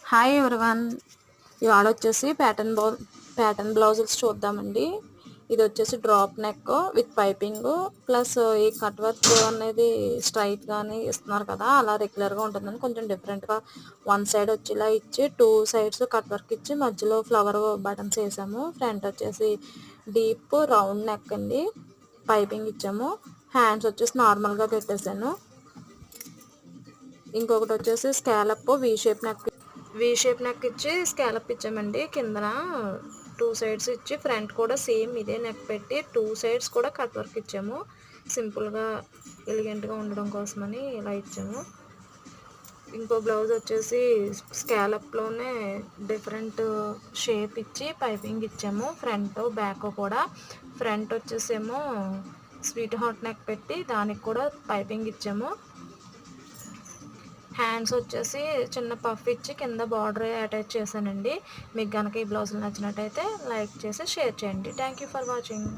Hi everyone. ఇవాళ వచ్చేసి pattern blouses చూద్దామండి. ఇది వచ్చేసి drop neck with piping plus ఈ కట్ వర్క్ అనేది స్ట్రైట్ గానీ ఇస్తున్నారు కదా, అలా రెగ్యులర్గా ఉంటుందని కొంచెం డిఫరెంట్గా వన్ సైడ్ వచ్చేలా ఇచ్చి 2 సైడ్స్ కట్ వర్క్ ఇచ్చి మధ్యలో ఫ్లవర్ బటన్స్ వేసాము. ఫ్రంట్ వచ్చేసి డీప్ రౌండ్ నెక్ అండి, పైపింగ్ ఇచ్చాము. హ్యాండ్స్ వచ్చేసి నార్మల్గా పెట్టేశాను. ఇంకొకటి వచ్చేసి స్కాలప్ వి షేప్ నెక్ ఇచ్చి స్కాలప్ ఇచ్చామండి. కిందన 2 సైడ్స్ ఇచ్చి ఫ్రంట్ కూడా సేమ్ ఇదే నెక్ పెట్టి 2 సైడ్స్ కూడా కట్ వర్క్ ఇచ్చాము. సింపుల్గా ఎలిగెంట్గా ఉండడం కోసమని ఇలా ఇచ్చాము. ఇంకో బ్లౌజ్ వచ్చేసి స్కాలప్లోనే డిఫరెంట్ షేప్ ఇచ్చి పైపింగ్ ఇచ్చాము. ఫ్రంట్ బ్యాక్ కూడా. ఫ్రంట్ వచ్చేసేమో స్వీట్ హార్ట్ నెక్ పెట్టి దానికి కూడా పైపింగ్ ఇచ్చాము. హ్యాండ్స్ వచ్చేసి చిన్న పఫ్ ఇచ్చి కింద బార్డర్ అటాచ్ చేశానండి. మీకు కనుక ఈ బ్లౌజులు నచ్చినట్టయితే లైక్ చేసి షేర్ చేయండి. Thank you for watching.